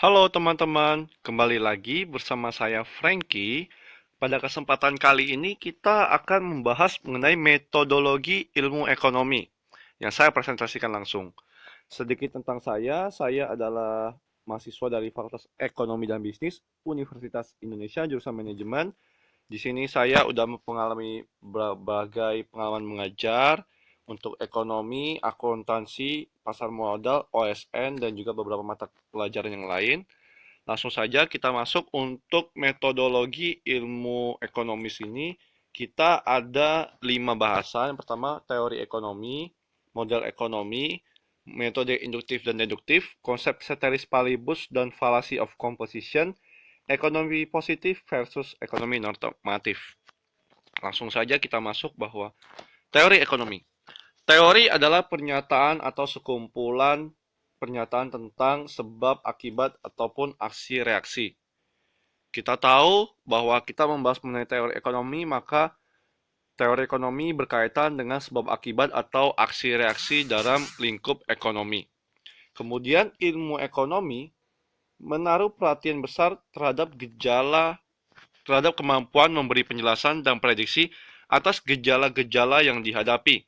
Halo teman-teman, kembali lagi bersama saya Frankie. Pada kesempatan kali ini kita akan membahas mengenai metodologi ilmu ekonomi yang saya presentasikan langsung. Sedikit tentang saya adalah mahasiswa dari Fakultas Ekonomi dan Bisnis Universitas Indonesia jurusan Manajemen. Di sini saya udah mengalami berbagai pengalaman mengajar untuk ekonomi, akuntansi, pasar modal, OSN, dan juga beberapa mata pelajaran yang lain. Langsung saja kita masuk untuk metodologi ilmu ekonomis ini. Kita ada 5 bahasa. Yang pertama, teori ekonomi, model ekonomi, metode induktif dan deduktif, konsep ceteris paribus dan fallacy of composition, ekonomi positif versus ekonomi normatif. Langsung saja kita masuk bahwa teori ekonomi. Teori adalah pernyataan atau sekumpulan pernyataan tentang sebab, akibat, ataupun aksi reaksi. Kita tahu bahwa kita membahas mengenai teori ekonomi, maka teori ekonomi berkaitan dengan sebab akibat atau aksi reaksi dalam lingkup ekonomi. Kemudian ilmu ekonomi menaruh perhatian besar terhadap kemampuan memberi penjelasan dan prediksi atas gejala-gejala yang dihadapi.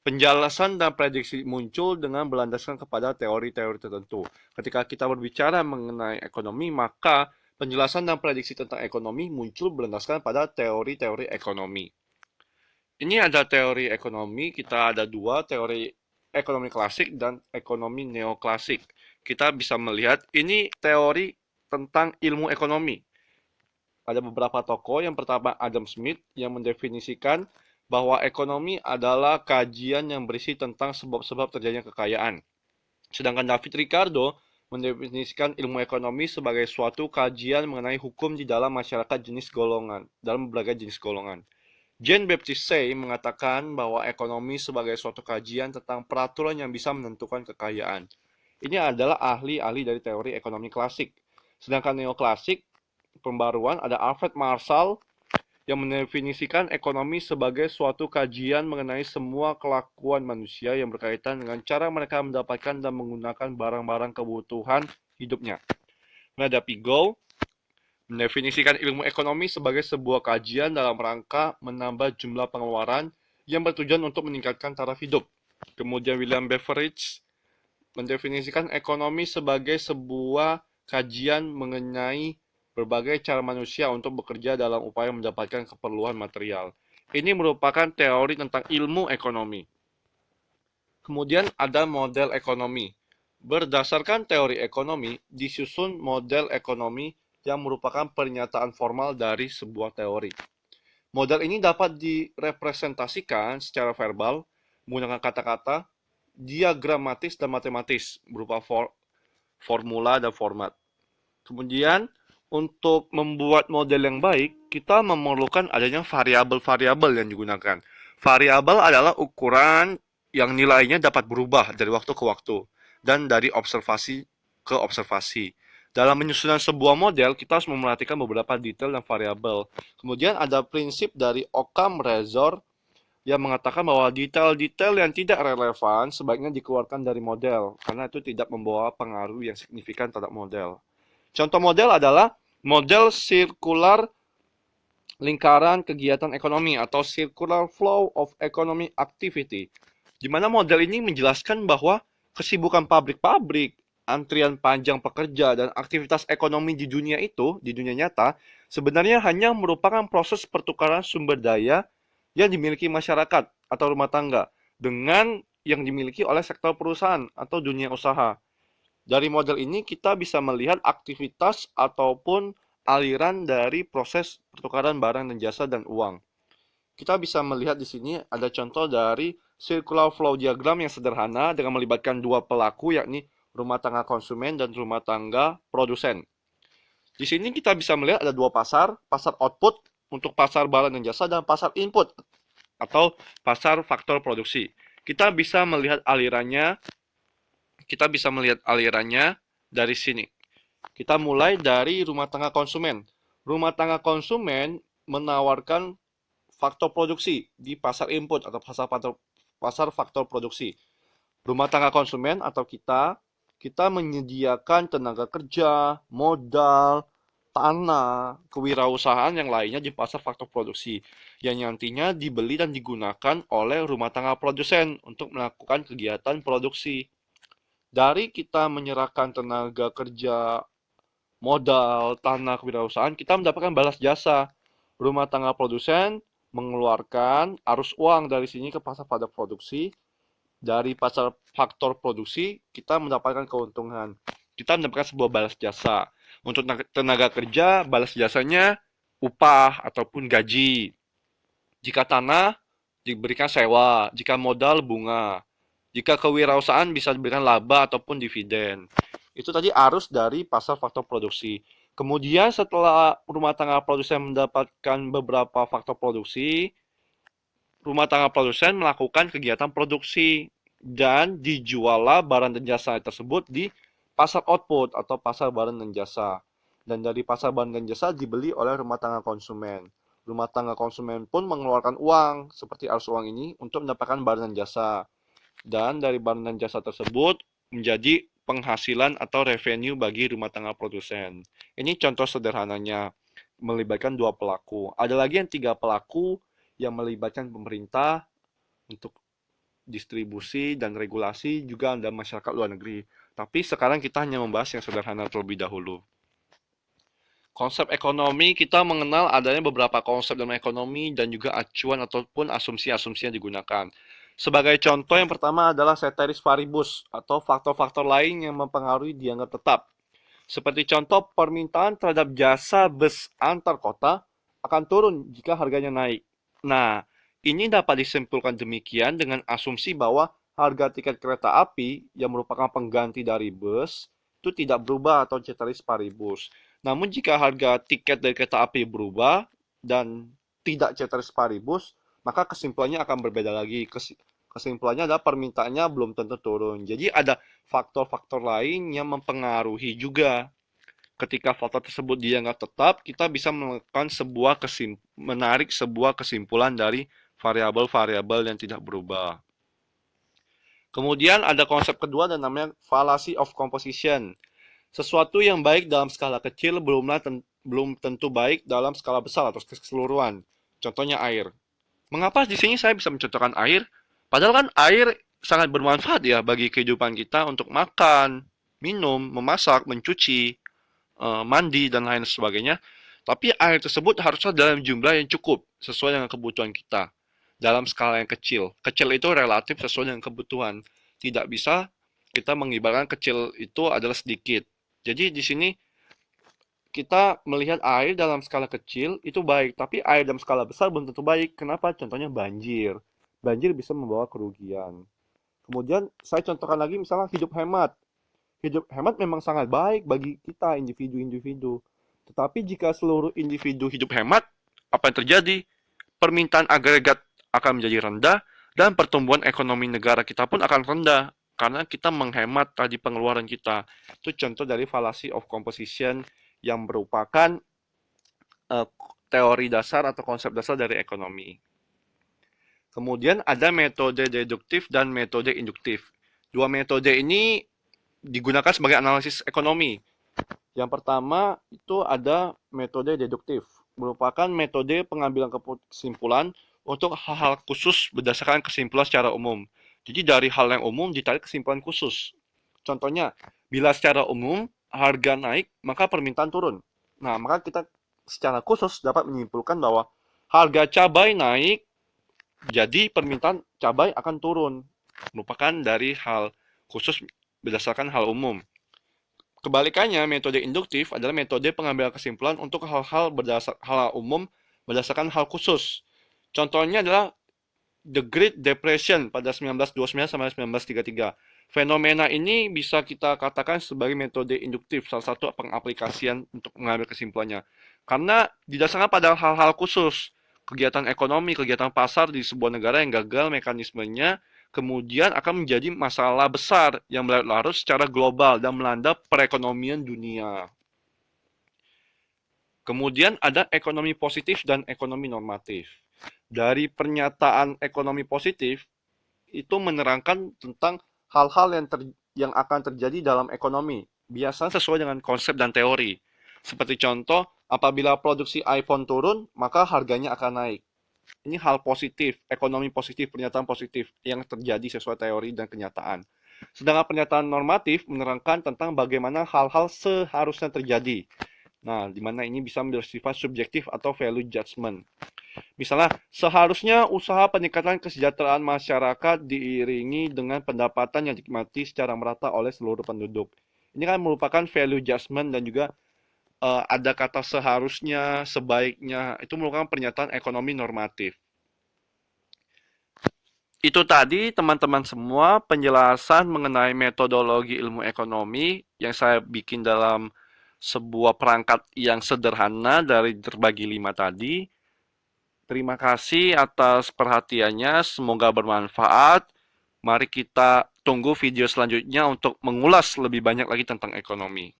Penjelasan dan prediksi muncul dengan berlandaskan kepada teori-teori tertentu. Ketika kita berbicara mengenai ekonomi, maka penjelasan dan prediksi tentang ekonomi muncul berlandaskan pada teori-teori ekonomi. Ini ada teori ekonomi, kita ada dua, teori ekonomi klasik dan ekonomi neoklasik. Kita bisa melihat ini teori tentang ilmu ekonomi. Ada beberapa tokoh, yang pertama Adam Smith yang mendefinisikan bahwa ekonomi adalah kajian yang berisi tentang sebab-sebab terjadinya kekayaan. Sedangkan David Ricardo mendefinisikan ilmu ekonomi sebagai suatu kajian mengenai hukum di dalam masyarakat jenis golongan, dalam berbagai jenis golongan. Jean Baptiste Say mengatakan bahwa ekonomi sebagai suatu kajian tentang peraturan yang bisa menentukan kekayaan. Ini adalah ahli-ahli dari teori ekonomi klasik. Sedangkan neoklasik, pembaruan, ada Alfred Marshall yang mendefinisikan ekonomi sebagai suatu kajian mengenai semua kelakuan manusia yang berkaitan dengan cara mereka mendapatkan dan menggunakan barang-barang kebutuhan hidupnya. Ada Piaget mendefinisikan ilmu ekonomi sebagai sebuah kajian dalam rangka menambah jumlah pengeluaran yang bertujuan untuk meningkatkan taraf hidup. Kemudian William Beveridge mendefinisikan ekonomi sebagai sebuah kajian mengenai berbagai cara manusia untuk bekerja dalam upaya mendapatkan keperluan material. Ini merupakan teori tentang ilmu ekonomi. Kemudian ada model ekonomi. Berdasarkan teori ekonomi, disusun model ekonomi yang merupakan pernyataan formal dari sebuah teori. Model ini dapat direpresentasikan secara verbal menggunakan kata-kata, diagramatis dan matematis berupa formula dan format. Kemudian untuk membuat model yang baik, kita memerlukan adanya variabel-variabel yang digunakan. Variabel adalah ukuran yang nilainya dapat berubah dari waktu ke waktu dan dari observasi ke observasi. Dalam menyusun sebuah model, kita harus memperhatikan beberapa detail dan variabel. Kemudian ada prinsip dari Occam Razor yang mengatakan bahwa detail-detail yang tidak relevan sebaiknya dikeluarkan dari model karena itu tidak membawa pengaruh yang signifikan terhadap model. Contoh model adalah model sirkular lingkaran kegiatan ekonomi atau circular flow of economic activity, di mana model ini menjelaskan bahwa kesibukan pabrik-pabrik, antrian panjang pekerja, dan aktivitas ekonomi di dunia itu, di dunia nyata, sebenarnya hanya merupakan proses pertukaran sumber daya yang dimiliki masyarakat atau rumah tangga dengan yang dimiliki oleh sektor perusahaan atau dunia usaha. Dari model ini kita bisa melihat aktivitas ataupun aliran dari proses pertukaran barang dan jasa dan uang. Kita bisa melihat di sini ada contoh dari circular flow diagram yang sederhana dengan melibatkan dua pelaku, yakni rumah tangga konsumen dan rumah tangga produsen. Di sini kita bisa melihat ada dua pasar, pasar output untuk pasar barang dan jasa dan pasar input atau pasar faktor produksi. Kita bisa melihat alirannya dari sini. Kita mulai dari rumah tangga konsumen. Rumah tangga konsumen menawarkan faktor produksi di pasar input atau pasar faktor produksi. Rumah tangga konsumen atau kita kita menyediakan tenaga kerja, modal, tanah, kewirausahaan yang lainnya di pasar faktor produksi yang nantinya dibeli dan digunakan oleh rumah tangga produsen untuk melakukan kegiatan produksi. Dari kita menyerahkan tenaga kerja, modal, tanah, kewirausahaan, kita mendapatkan balas jasa. Rumah tangga produsen mengeluarkan arus uang dari sini ke pasar padat produksi. Dari pasar faktor produksi, kita mendapatkan keuntungan. Kita mendapatkan sebuah balas jasa. Untuk tenaga kerja, balas jasanya upah ataupun gaji. Jika tanah, diberikan sewa. Jika modal, bunga. Jika kewirausahaan bisa diberikan laba ataupun dividen. Itu tadi arus dari pasar faktor produksi. Kemudian setelah rumah tangga produsen mendapatkan beberapa faktor produksi, rumah tangga produsen melakukan kegiatan produksi dan dijuallah barang dan jasa tersebut di pasar output atau pasar barang dan jasa. Dan dari pasar barang dan jasa dibeli oleh rumah tangga konsumen. Rumah tangga konsumen pun mengeluarkan uang seperti arus uang ini untuk mendapatkan barang dan jasa. Dan dari barang dan jasa tersebut menjadi penghasilan atau revenue bagi rumah tangga produsen. Ini contoh sederhananya melibatkan dua pelaku. Ada lagi yang tiga pelaku yang melibatkan pemerintah untuk distribusi dan regulasi, juga ada masyarakat luar negeri. Tapi sekarang kita hanya membahas yang sederhana terlebih dahulu. Konsep ekonomi, kita mengenal adanya beberapa konsep dalam ekonomi dan juga acuan ataupun asumsi-asumsi yang digunakan. Sebagai contoh, yang pertama adalah ceteris paribus atau faktor-faktor lain yang mempengaruhi dianggap tetap. Seperti contoh, permintaan terhadap jasa bus antar kota akan turun jika harganya naik. Nah, ini dapat disimpulkan demikian dengan asumsi bahwa harga tiket kereta api yang merupakan pengganti dari bus itu tidak berubah atau ceteris paribus. Namun jika harga tiket dari kereta api berubah dan tidak ceteris paribus, maka kesimpulannya akan berbeda lagi. Kesimpulannya adalah permintaannya belum tentu turun. Jadi ada faktor-faktor lain yang mempengaruhi juga. Ketika faktor tersebut dianggap tetap, kita bisa melakukan menarik sebuah kesimpulan dari variabel-variabel yang tidak berubah. Kemudian ada konsep kedua dan namanya fallacy of composition. Sesuatu yang baik dalam skala kecil belum tentu baik dalam skala besar atau keseluruhan. Contohnya air. Mengapa di sini saya bisa mencontohkan air? Padahal kan air sangat bermanfaat ya bagi kehidupan kita untuk makan, minum, memasak, mencuci, mandi, dan lain sebagainya. Tapi air tersebut harusnya dalam jumlah yang cukup sesuai dengan kebutuhan kita. Dalam skala yang kecil. Kecil itu relatif sesuai dengan kebutuhan. Tidak bisa kita mengibarkan kecil itu adalah sedikit. Jadi di sini kita melihat air dalam skala kecil itu baik, tapi air dalam skala besar belum tentu baik. Kenapa? Contohnya banjir. Banjir bisa membawa kerugian. Kemudian saya contohkan lagi misalnya hidup hemat. Hidup hemat memang sangat baik bagi kita individu-individu. Tetapi jika seluruh individu hidup hemat, apa yang terjadi? Permintaan agregat akan menjadi rendah dan pertumbuhan ekonomi negara kita pun akan rendah karena kita menghemat tadi pengeluaran kita. Itu contoh dari fallacy of composition yang merupakan teori dasar atau konsep dasar dari ekonomi. Kemudian ada metode deduktif dan metode induktif. Dua metode ini digunakan sebagai analisis ekonomi. Yang pertama itu ada metode deduktif, merupakan metode pengambilan kesimpulan untuk hal-hal khusus berdasarkan kesimpulan secara umum. Jadi dari hal yang umum ditarik kesimpulan khusus. Contohnya, bila secara umum harga naik, maka permintaan turun. Nah, maka kita secara khusus dapat menyimpulkan bahwa harga cabai naik, jadi permintaan cabai akan turun. Merupakan dari hal khusus berdasarkan hal umum. Kebalikannya, metode induktif adalah metode pengambilan kesimpulan untuk hal-hal umum berdasarkan hal khusus. Contohnya adalah The Great Depression pada 1929 sampai 1933. Fenomena ini bisa kita katakan sebagai metode induktif, salah satu pengaplikasian untuk mengambil kesimpulannya. Karena didasarkan pada hal-hal khusus, kegiatan ekonomi, kegiatan pasar di sebuah negara yang gagal mekanismenya, kemudian akan menjadi masalah besar yang berlarut secara global dan melanda perekonomian dunia. Kemudian ada ekonomi positif dan ekonomi normatif. Dari pernyataan ekonomi positif, itu menerangkan tentang hal-hal yang yang akan terjadi dalam ekonomi, biasanya sesuai dengan konsep dan teori. Seperti contoh, apabila produksi iPhone turun, maka harganya akan naik. Ini hal positif, ekonomi positif, pernyataan positif yang terjadi sesuai teori dan kenyataan. Sedangkan pernyataan normatif menerangkan tentang bagaimana hal-hal seharusnya terjadi. Nah, di mana ini bisa bersifat subjektif atau value judgment. Misalnya, seharusnya usaha peningkatan kesejahteraan masyarakat diiringi dengan pendapatan yang dinikmati secara merata oleh seluruh penduduk. Ini kan merupakan value judgment dan juga ada kata seharusnya, sebaiknya, itu merupakan pernyataan ekonomi normatif. Itu tadi teman-teman semua penjelasan mengenai metodologi ilmu ekonomi yang saya bikin dalam sebuah perangkat yang sederhana dari terbagi 5 tadi. Terima kasih atas perhatiannya, semoga bermanfaat. Mari kita tunggu video selanjutnya untuk mengulas lebih banyak lagi tentang ekonomi.